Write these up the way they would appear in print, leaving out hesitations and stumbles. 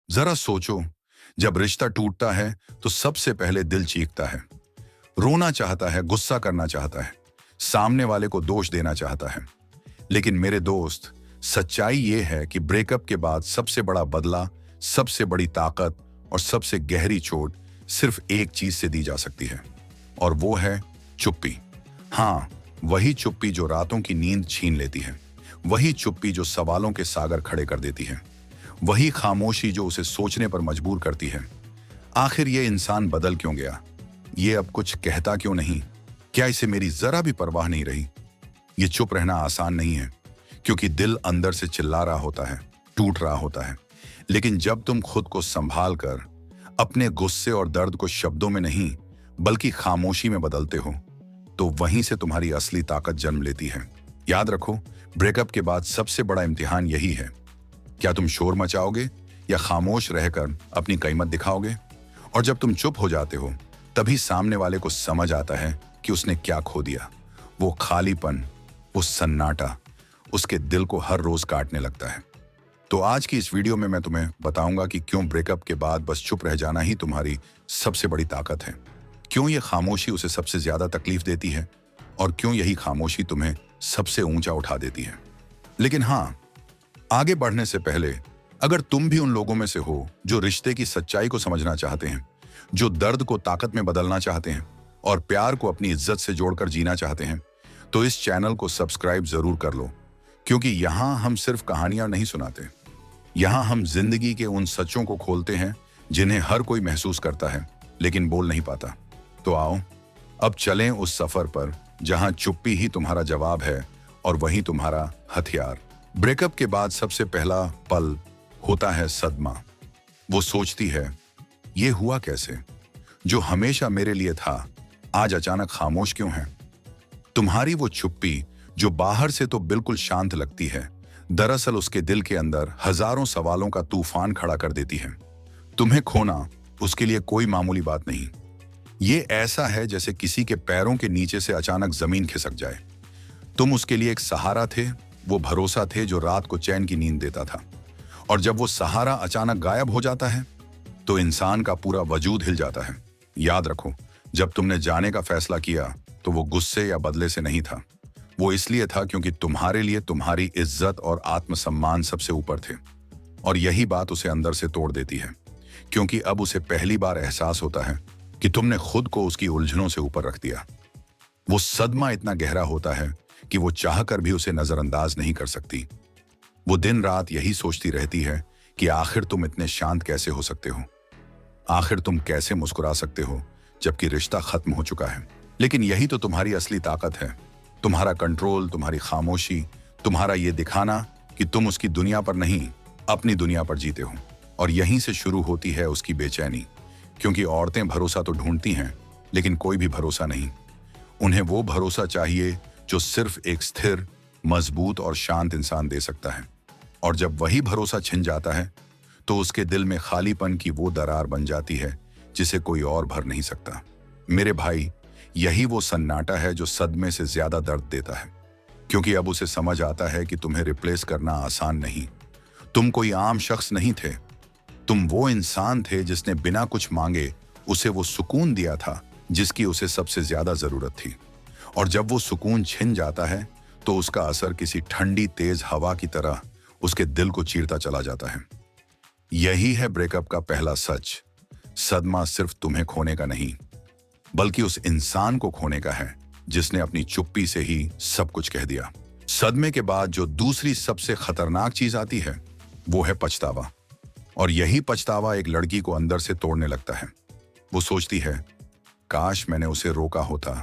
जरा सोचो, जब रिश्ता टूटता है तो सबसे पहले दिल चीखता है, रोना चाहता है, गुस्सा करना चाहता है, सामने वाले को दोष देना चाहता है। लेकिन मेरे दोस्त, सच्चाई ये है कि ब्रेकअप के बाद सबसे बड़ा बदला, सबसे बड़ी ताकत और सबसे गहरी चोट सिर्फ एक चीज से दी जा सकती है, और वो है चुप्पी। हाँ, वही चुप्पी जो रातों की नींद छीन लेती है, वही चुप्पी जो सवालों के सागर खड़े कर देती है, वही खामोशी जो उसे सोचने पर मजबूर करती है। आखिर ये इंसान बदल क्यों गया? ये अब कुछ कहता क्यों नहीं? क्या इसे मेरी जरा भी परवाह नहीं रही? ये चुप रहना आसान नहीं है, क्योंकि दिल अंदर से चिल्ला रहा होता है, टूट रहा होता है। लेकिन जब तुम खुद को संभाल कर अपने गुस्से और दर्द को शब्दों में नहीं बल्कि खामोशी में बदलते हो, तो वहीं से तुम्हारी असली ताकत जन्म लेती है। याद रखो, ब्रेकअप के बाद सबसे बड़ा इम्तिहान यही है। क्या तुम शोर मचाओगे या खामोश रहकर अपनी कीमत दिखाओगे? और जब तुम चुप हो जाते हो, तभी सामने वाले को समझ आता है कि उसने क्या खो दिया। वो खालीपन, वो सन्नाटा उसके दिल को हर रोज काटने लगता है। तो आज की इस वीडियो में मैं तुम्हें बताऊंगा कि क्यों ब्रेकअप के बाद बस चुप रह जाना ही तुम्हारी सबसे बड़ी ताकत है, क्यों ये खामोशी उसे सबसे ज्यादा तकलीफ देती है, और क्यों यही खामोशी तुम्हें सबसे ऊंचा उठा देती है। लेकिन हाँ, आगे बढ़ने से पहले, अगर तुम भी उन लोगों में से हो जो रिश्ते की सच्चाई को समझना चाहते हैं, जो दर्द को ताकत में बदलना चाहते हैं और प्यार को अपनी इज्जत से जोड़कर जीना चाहते हैं, तो इस चैनल को सब्सक्राइब जरूर कर लो, क्योंकि यहां हम सिर्फ कहानियां नहीं सुनाते। यहां हम जिंदगी के उन सच्चों को खोलते हैं जिन्हें हर कोई महसूस करता है लेकिन बोल नहीं पाता। तो आओ, अब चलें उस सफर पर जहां चुप्पी ही तुम्हारा जवाब है और वही तुम्हारा हथियार। ब्रेकअप के बाद सबसे पहला पल होता है सदमा। वो सोचती है, ये हुआ कैसे? जो हमेशा मेरे लिए था, आज अचानक खामोश क्यों है? तुम्हारी वो चुप्पी जो बाहर से तो बिल्कुल शांत लगती है, दरअसल उसके दिल के अंदर हजारों सवालों का तूफान खड़ा कर देती है। तुम्हें खोना उसके लिए कोई मामूली बात नहीं। ये ऐसा है जैसे किसी के पैरों के नीचे से अचानक जमीन खिसक जाए। तुम उसके लिए एक सहारा थे, वो भरोसा थे जो रात को चैन की नींद देता था। और जब वो सहारा अचानक गायब हो जाता है, तो इंसान का पूरा वजूद हिल जाता है। याद रखो, जब तुमने जाने का फैसला किया तो वो गुस्से या बदले से नहीं था। वो इसलिए था क्योंकि तुम्हारे लिए तुम्हारी इज्जत और आत्मसम्मान सबसे ऊपर थे। और यही बात उसे अंदर से तोड़ देती है, क्योंकि अब उसे पहली बार एहसास होता है कि तुमने खुद को उसकी उलझनों से ऊपर रख दिया। वो सदमा इतना गहरा होता है कि वो चाहकर भी उसे नजरअंदाज नहीं कर सकती। वो दिन रात यही सोचती रहती है कि आखिर तुम इतने शांत कैसे हो सकते हो, आखिर तुम कैसे मुस्कुरा सकते हो जबकि रिश्ता खत्म हो चुका है। लेकिन यही तो तुम्हारी असली ताकत है, तुम्हारा कंट्रोल, तुम्हारी खामोशी, तुम्हारा ये दिखाना कि तुम उसकी दुनिया पर नहीं, अपनी दुनिया पर जीते हो। और यहीं से शुरू होती है उसकी बेचैनी, क्योंकि औरतें भरोसा तो ढूंढती हैं, लेकिन कोई भी भरोसा नहीं। उन्हें वो भरोसा चाहिए जो सिर्फ एक स्थिर, मजबूत और शांत इंसान दे सकता है। और जब वही भरोसा छिन जाता है, तो उसके दिल में खालीपन की वो दरार बन जाती है जिसे कोई और भर नहीं सकता। मेरे भाई, यही वो सन्नाटा है जो सदमे से ज्यादा दर्द देता है, क्योंकि अब उसे समझ आता है कि तुम्हें रिप्लेस करना आसान नहीं। तुम कोई आम शख्स नहीं थे, तुम वो इंसान थे जिसने बिना कुछ मांगे उसे वो सुकून दिया था जिसकी उसे सबसे ज्यादा जरूरत थी। और जब वो सुकून छिन जाता है, तो उसका असर किसी ठंडी तेज हवा की तरह उसके दिल को चीरता चला जाता है। यही है ब्रेकअप का पहला सच। सदमा सिर्फ तुम्हें खोने का नहीं, बल्कि उस इंसान को खोने का है जिसने अपनी चुप्पी से ही सब कुछ कह दिया। सदमे के बाद जो दूसरी सबसे खतरनाक चीज आती है, वो है पछतावा। और यही पछतावा एक लड़की को अंदर से तोड़ने लगता है। वो सोचती है, काश मैंने उसे रोका होता,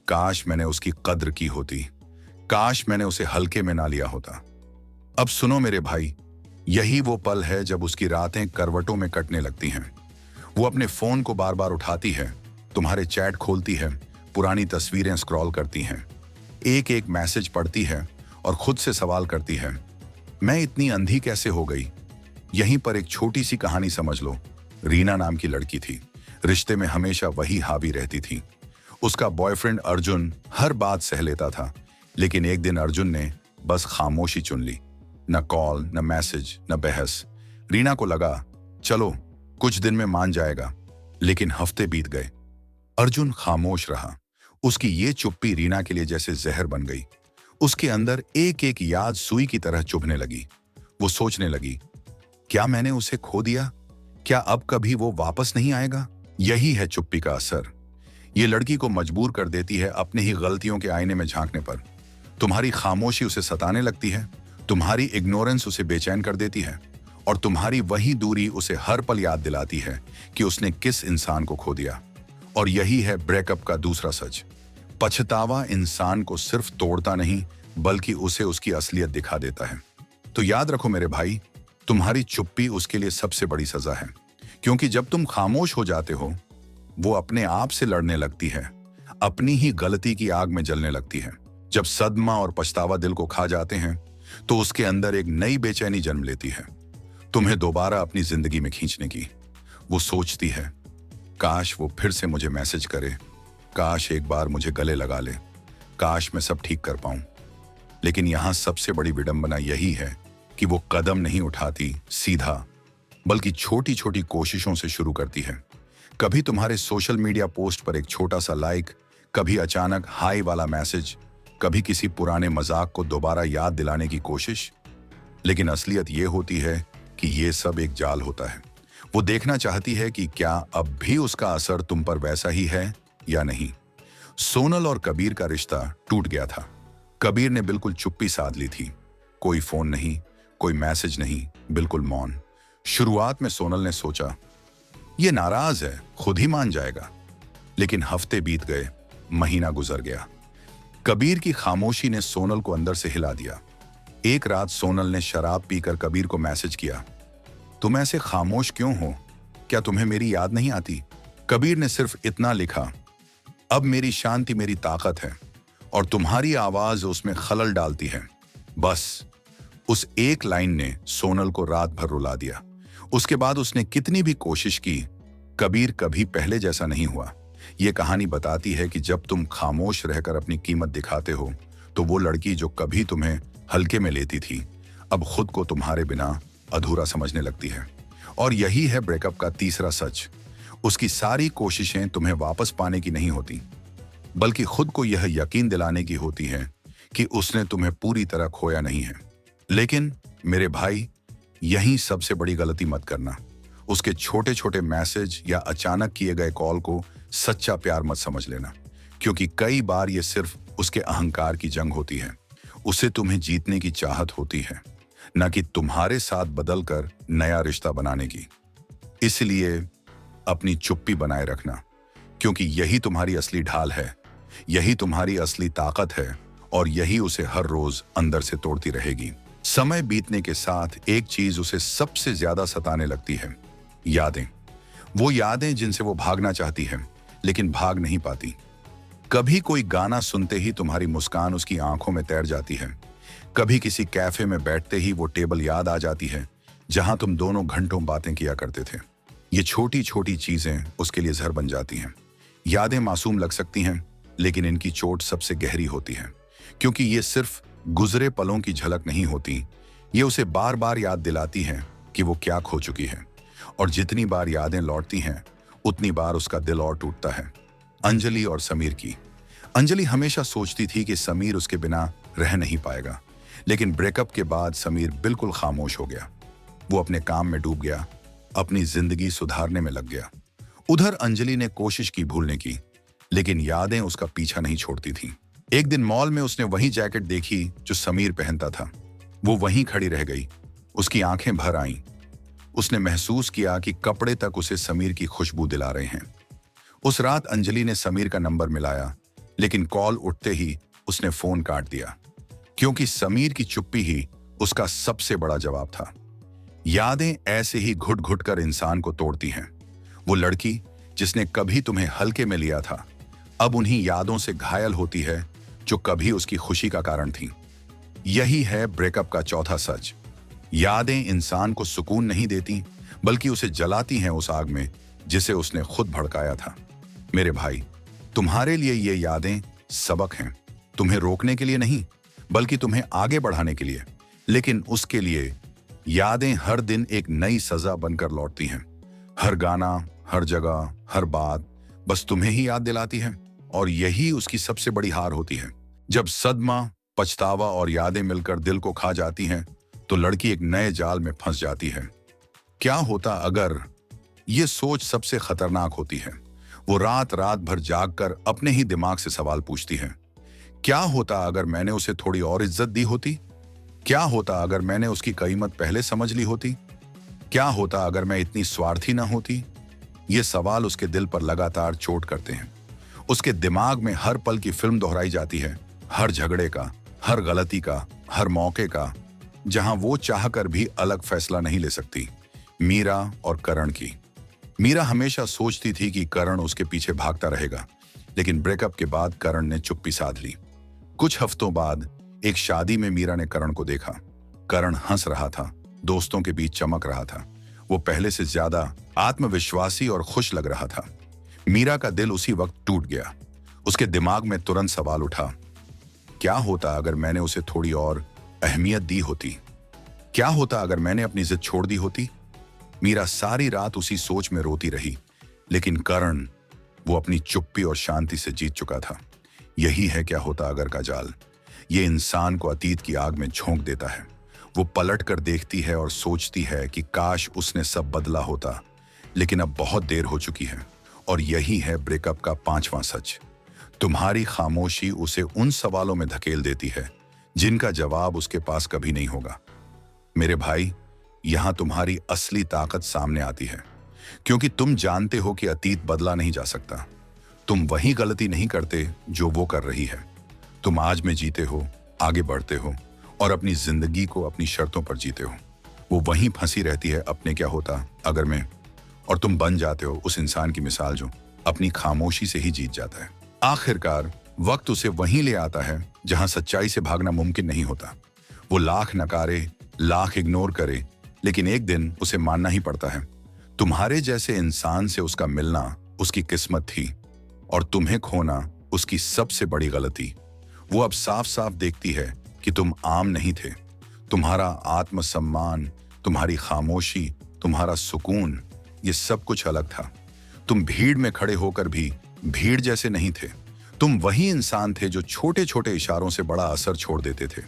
काश मैंने उसकी कद्र की होती, काश मैंने उसे हल्के में ना लिया होता। अब सुनो मेरे भाई, यही वो पल है जब उसकी रातें करवटों में कटने लगती हैं। वो अपने फोन को बार बार उठाती है, तुम्हारे चैट खोलती है, पुरानी तस्वीरें स्क्रॉल करती हैं, एक एक मैसेज पढ़ती है और खुद से सवाल करती है, मैं इतनी अंधी कैसे हो गई? यहीं पर एक छोटी सी कहानी समझ लो। रीना नाम की लड़की थी, रिश्ते में हमेशा वही हावी रहती थी। उसका बॉयफ्रेंड अर्जुन हर बात सह लेता था, लेकिन एक दिन अर्जुन ने बस खामोशी चुन ली। न कॉल, न मैसेज, न बहस। रीना को लगा चलो कुछ दिन में मान जाएगा। लेकिन हफ्ते बीत गए। अर्जुन खामोश रहा। उसकी ये चुप्पी रीना के लिए जैसे जहर बन गई। उसके अंदर एक एक याद सुई की तरह चुभने लगी। वो सोचने लगी, क्या मैंने उसे खो दिया? क्या अब कभी वो वापस नहीं आएगा? यही है चुप्पी का असर। ये लड़की को मजबूर कर देती है अपने ही गलतियों के आईने में झांकने पर। तुम्हारी खामोशी उसे सताने लगती है, तुम्हारी इग्नोरेंस उसे बेचैन कर देती है, और तुम्हारी वही दूरी उसे हर पल याद दिलाती है कि उसने किस इंसान को खो दिया। और यही है ब्रेकअप का दूसरा सच। पछतावा इंसान को सिर्फ तोड़ता नहीं, बल्कि उसे उसकी असलियत दिखा देता है। तो याद रखो मेरे भाई, तुम्हारी चुप्पी उसके लिए सबसे बड़ी सजा है। क्योंकि जब तुम खामोश हो जाते हो, वो अपने आप से लड़ने लगती है, अपनी ही गलती की आग में जलने लगती है। जब सदमा और पछतावा दिल को खा जाते हैं, तो उसके अंदर एक नई बेचैनी जन्म लेती है, तुम्हें दोबारा अपनी जिंदगी में खींचने की। वो सोचती है, काश वो फिर से मुझे मैसेज करे, काश एक बार मुझे गले लगा ले, काश मैं सब ठीक कर पाऊं। लेकिन यहां सबसे बड़ी विडंबना यही है कि वो कदम नहीं उठाती सीधा, बल्कि छोटी छोटी कोशिशों से शुरू करती है। कभी तुम्हारे सोशल मीडिया पोस्ट पर एक छोटा सा लाइक, कभी अचानक हाई वाला मैसेज, कभी किसी पुराने मजाक को दोबारा याद दिलाने की कोशिश। लेकिन असलियत ये होती है कि ये सब एक जाल होता है। वो देखना चाहती है कि क्या अब भी उसका असर तुम पर वैसा ही है या नहीं। सोनल और कबीर का रिश्ता टूट गया था। कबीर ने बिल्कुल चुप्पी साध ली थी। कोई फोन नहीं, कोई मैसेज नहीं, बिल्कुल मौन। शुरुआत में सोनल ने सोचा, ये नाराज है, खुद ही मान जाएगा। लेकिन हफ्ते बीत गए, महीना गुजर गया। कबीर की खामोशी ने सोनल को अंदर से हिला दिया। एक रात सोनल ने शराब पीकर कबीर को मैसेज किया, तुम ऐसे खामोश क्यों हो? क्या तुम्हें मेरी याद नहीं आती? कबीर ने सिर्फ इतना लिखा, अब मेरी शांति मेरी ताकत है और तुम्हारी आवाज उसमें खलल डालती है। बस उस एक लाइन ने सोनल को रात भर रुला दिया। उसके बाद उसने कितनी भी कोशिश की, कबीर कभी पहले जैसा नहीं हुआ। यह कहानी बताती है कि जब तुम खामोश रहकर अपनी कीमत दिखाते हो, तो वो लड़की जो कभी तुम्हें हल्के में लेती थी, अब खुद को तुम्हारे बिना अधूरा समझने लगती है। और यही है ब्रेकअप का तीसरा सच। उसकी सारी कोशिशें तुम्हें वापस पाने की नहीं होती, बल्कि खुद को यह यकीन दिलाने की होती है कि उसने तुम्हें पूरी तरह खोया नहीं है। लेकिन मेरे भाई, यही सबसे बड़ी गलती मत करना। उसके छोटे छोटे मैसेज या अचानक किए गए कॉल को सच्चा प्यार मत समझ लेना, क्योंकि कई बार ये सिर्फ उसके अहंकार की जंग होती है। उसे तुम्हें जीतने की चाहत होती है, न कि तुम्हारे साथ बदलकर नया रिश्ता बनाने की। इसलिए अपनी चुप्पी बनाए रखना, क्योंकि यही तुम्हारी असली ढाल है, यही तुम्हारी असली ताकत है, और यही उसे हर रोज अंदर से तोड़ती रहेगी। समय बीतने के साथ एक चीज उसे सबसे ज्यादा सताने लगती है, यादें। वो यादें जिनसे वो भागना चाहती है, लेकिन भाग नहीं पाती। कभी कोई गाना सुनते ही तुम्हारी मुस्कान उसकी आंखों में तैर जाती है। कभी किसी कैफे में बैठते ही वो टेबल याद आ जाती है जहां तुम दोनों घंटों बातें किया करते थे। ये छोटी छोटी चीजें उसके लिए जहर बन जाती हैं। यादें मासूम लग सकती हैं, लेकिन इनकी चोट सबसे गहरी होती है, क्योंकि ये सिर्फ गुजरे पलों की झलक नहीं होती। ये उसे बार बार याद दिलाती हैं कि वो क्या खो चुकी है। और जितनी बार यादें लौटती हैं, उतनी बार उसका दिल और टूटता है। अंजलि और समीर की। अंजलि हमेशा सोचती थी कि समीर उसके बिना रह नहीं पाएगा, लेकिन ब्रेकअप के बाद समीर बिल्कुल खामोश हो गया। वो अपने काम में डूब गया, अपनी जिंदगी सुधारने में लग गया। उधर अंजलि ने कोशिश की भूलने की, लेकिन यादें उसका पीछा नहीं छोड़ती थीं। एक दिन मॉल में उसने वही जैकेट देखी जो समीर पहनता था। वो वहीं खड़ी रह गई, उसकी आंखें भर आईं। उसने महसूस किया कि कपड़े तक उसे समीर की खुशबू दिला रहे हैं। उस रात अंजलि ने समीर का नंबर मिलाया, लेकिन कॉल उठते ही उसने फोन काट दिया, क्योंकि समीर की चुप्पी ही उसका सबसे बड़ा जवाब था। यादें ऐसे ही घुट घुट कर इंसान को तोड़ती हैं। वो लड़की जिसने कभी तुम्हें हल्के में लिया था, अब उन्हीं यादों से घायल होती है जो कभी उसकी खुशी का कारण थी। यही है ब्रेकअप का चौथा सच। यादें इंसान को सुकून नहीं देती, बल्कि उसे जलाती हैं उस आग में जिसे उसने खुद भड़काया था। मेरे भाई, तुम्हारे लिए ये यादें सबक हैं, तुम्हें रोकने के लिए नहीं, बल्कि तुम्हें आगे बढ़ाने के लिए। लेकिन उसके लिए यादें हर दिन एक नई सजा बनकर लौटती हैं। हर गाना, हर जगह, हर बात बस तुम्हें ही याद दिलाती है, और यही उसकी सबसे बड़ी हार होती है। जब सदमा, पछतावा और यादें मिलकर दिल को खा जाती हैं, तो लड़की एक नए जाल में फंस जाती है। क्या होता अगर, ये सोच सबसे खतरनाक होती है। वो रात रात भर जागकर अपने ही दिमाग से सवाल पूछती है। क्या होता अगर मैंने उसे थोड़ी और इज्जत दी होती? क्या होता अगर मैंने उसकी कीमत पहले समझ ली होती? क्या होता अगर मैं इतनी स्वार्थी ना होती? ये सवाल उसके दिल पर लगातार चोट करते हैं। उसके दिमाग में हर पल की फिल्म दोहराई जाती है, हर झगड़े का, हर गलती का, हर मौके का, जहां वो चाहकर भी अलग फैसला नहीं ले सकती। मीरा और करण की। मीरा हमेशा सोचती थी कि करण उसके पीछे भागता रहेगा, लेकिन ब्रेकअप के बाद करण ने चुप्पी साध ली। कुछ हफ्तों बाद एक शादी में मीरा ने करण को देखा। करण हंस रहा था, दोस्तों के बीच चमक रहा था। वो पहले से ज्यादा आत्मविश्वासी और खुश लग रहा था। मीरा का दिल उसी वक्त टूट गया। उसके दिमाग में तुरंत सवाल उठा, क्या होता अगर मैंने उसे थोड़ी और अहमियत दी होती? क्या होता अगर मैंने अपनी जिद छोड़ दी होती? मीरा सारी रात उसी सोच में रोती रही, लेकिन करण, वो अपनी चुप्पी और शांति से जीत चुका था। यही है क्या होता अगर का जाल। ये इंसान को अतीत की आग में झोंक देता है। वो पलट कर देखती है और सोचती है कि काश उसने सब बदला होता, लेकिन अब बहुत देर हो चुकी है। और यही है ब्रेकअप का 5वां सच। तुम्हारी खामोशी उसे उन सवालों में धकेल देती है जिनका जवाब उसके पास कभी नहीं होगा। मेरे भाई, यहां तुम्हारी असली ताकत सामने आती है, क्योंकि तुम जानते हो कि अतीत बदला नहीं जा सकता। तुम वही गलती नहीं करते जो वो कर रही है। तुम आज में जीते हो, आगे बढ़ते हो और अपनी जिंदगी को अपनी शर्तों पर जीते हो। वो वहीं फंसी रहती है अपने क्या होता अगर में, और तुम बन जाते हो उस इंसान की मिसाल जो अपनी खामोशी से ही जीत जाता है। आखिरकार वक्त उसे वहीं ले आता है जहां सच्चाई से भागना मुमकिन नहीं होता। वो लाख नकारे, लाख इग्नोर करे, लेकिन एक दिन उसे मानना ही पड़ता है। तुम्हारे जैसे इंसान से उसका मिलना उसकी किस्मत थी, और तुम्हें खोना उसकी सबसे बड़ी गलती। वो अब साफ साफ देखती है कि तुम आम नहीं थे। तुम्हारा आत्मसम्मान, तुम्हारी खामोशी, तुम्हारा सुकून, ये सब कुछ अलग था। तुम भीड़ में खड़े होकर भी भीड़ जैसे नहीं थे। तुम वही इंसान थे जो छोटे छोटे इशारों से बड़ा असर छोड़ देते थे।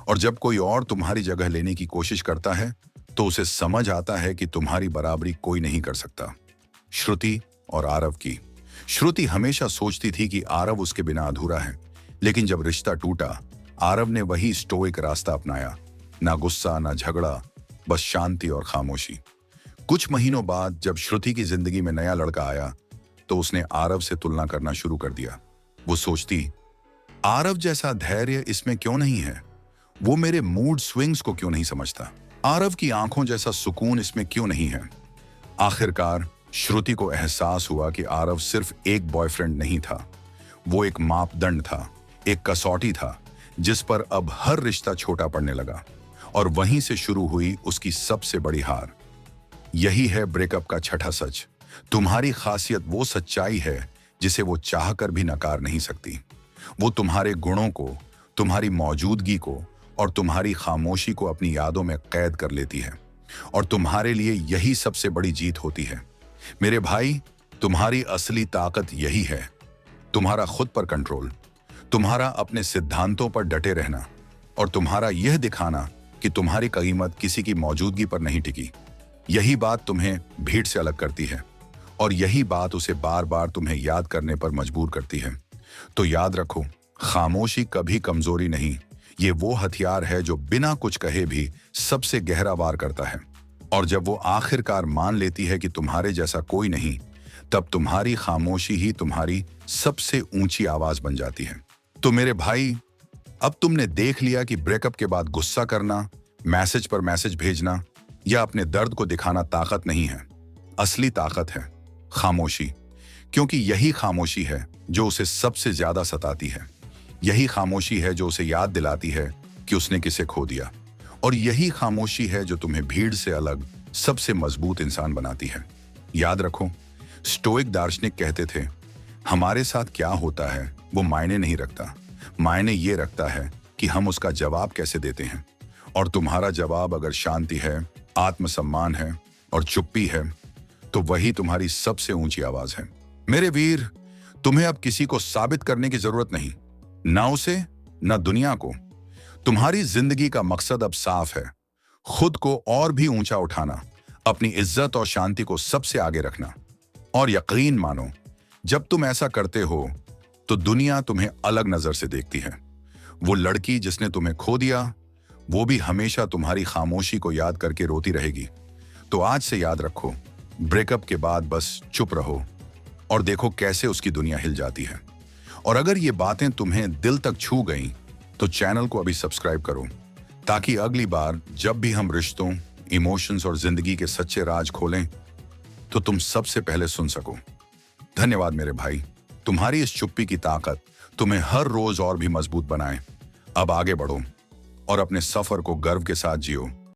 और जब कोई और तुम्हारी जगह लेने की कोशिश करता है, तो उसे समझ आता है कि तुम्हारी बराबरी कोई नहीं कर सकता। श्रुति और आरव की। श्रुति हमेशा सोचती थी कि आरव उसके बिना अधूरा है, लेकिन जब रिश्ता टूटा, आरव ने वही स्टोइक रास्ता अपनाया। ना गुस्सा, ना झगड़ा, बस शांति और खामोशी। कुछ महीनों बाद जब श्रुति की जिंदगी में नया लड़का आया, तो उसने आरव से तुलना करना शुरू कर दिया। वो सोचती, आरव जैसा धैर्य इसमें क्यों नहीं है? वो मेरे मूड स्विंग्स को क्यों नहीं समझता? आरव की आंखों जैसा सुकून इसमें क्यों नहीं है? आखिरकार श्रुति को एहसास हुआ कि आरव सिर्फ एक बॉयफ्रेंड नहीं था। वो एक मापदंड था, एक कसौटी था, जिस पर अब हर रिश्ता छोटा पड़ने लगा। और वहीं से शुरू हुई उसकी सबसे बड़ी हार। यही है ब्रेकअप का छठा सच। तुम्हारी खासियत वो सच्चाई है जिसे वो चाहकर भी नकार नहीं सकती। वो तुम्हारे गुणों को, तुम्हारी मौजूदगी को और तुम्हारी खामोशी को अपनी यादों में कैद कर लेती है। और तुम्हारे लिए यही सबसे बड़ी जीत होती है। मेरे भाई, तुम्हारी असली ताकत यही है। तुम्हारा खुद पर कंट्रोल, तुम्हारा अपने सिद्धांतों पर डटे रहना, और तुम्हारा यह दिखाना कि तुम्हारी कीमत किसी की मौजूदगी पर नहीं टिकी। यही बात तुम्हें भीड़ से अलग करती है, और यही बात उसे बार बार तुम्हें याद करने पर मजबूर करती है। तो याद रखो, खामोशी कभी कमजोरी नहीं, ये वो हथियार है जो बिना कुछ कहे भी सबसे गहरा वार करता है। और जब वो आखिरकार मान लेती है कि तुम्हारे जैसा कोई नहीं, तब तुम्हारी खामोशी ही तुम्हारी सबसे ऊंची आवाज बन जाती है। तो मेरे भाई, अब तुमने देख लिया कि ब्रेकअप के बाद गुस्सा करना, मैसेज पर मैसेज भेजना या अपने दर्द को दिखाना ताकत नहीं है। असली ताकत है खामोशी, क्योंकि यही खामोशी है जो उसे सबसे ज्यादा सताती है। यही खामोशी है जो उसे याद दिलाती है कि उसने किसे खो दिया। और यही खामोशी है जो तुम्हें भीड़ से अलग सबसे मजबूत इंसान बनाती है। याद रखो, स्टोइक दार्शनिक कहते थे, हमारे साथ क्या होता है वो मायने नहीं रखता, मायने ये रखता है कि हम उसका जवाब कैसे देते हैं। और तुम्हारा जवाब अगर शांति है, आत्मसम्मान है और चुप्पी है, तो वही तुम्हारी सबसे ऊंची आवाज है। मेरे वीर, तुम्हें अब किसी को साबित करने की जरूरत नहीं, ना उसे ना दुनिया को। तुम्हारी जिंदगी का मकसद अब साफ है, खुद को और भी ऊंचा उठाना, अपनी इज्जत और शांति को सबसे आगे रखना। और यकीन मानो, जब तुम ऐसा करते हो तो दुनिया तुम्हें अलग नजर से देखती है। वो लड़की जिसने तुम्हें खो दिया, वो भी हमेशा तुम्हारी खामोशी को याद करके रोती रहेगी। तो आज से याद रखो, ब्रेकअप के बाद बस चुप रहो और देखो कैसे उसकी दुनिया हिल जाती है। और अगर ये बातें तुम्हें दिल तक छू गईं, तो चैनल को अभी सब्सक्राइब करो, ताकि अगली बार जब भी हम रिश्तों, इमोशंस और जिंदगी के सच्चे राज खोलें, तो तुम सबसे पहले सुन सको। धन्यवाद मेरे भाई, तुम्हारी इस चुप्पी की ताकत तुम्हें हर रोज और भी मजबूत बनाए। अब आगे बढ़ो और अपने सफर को गर्व के साथ जियो।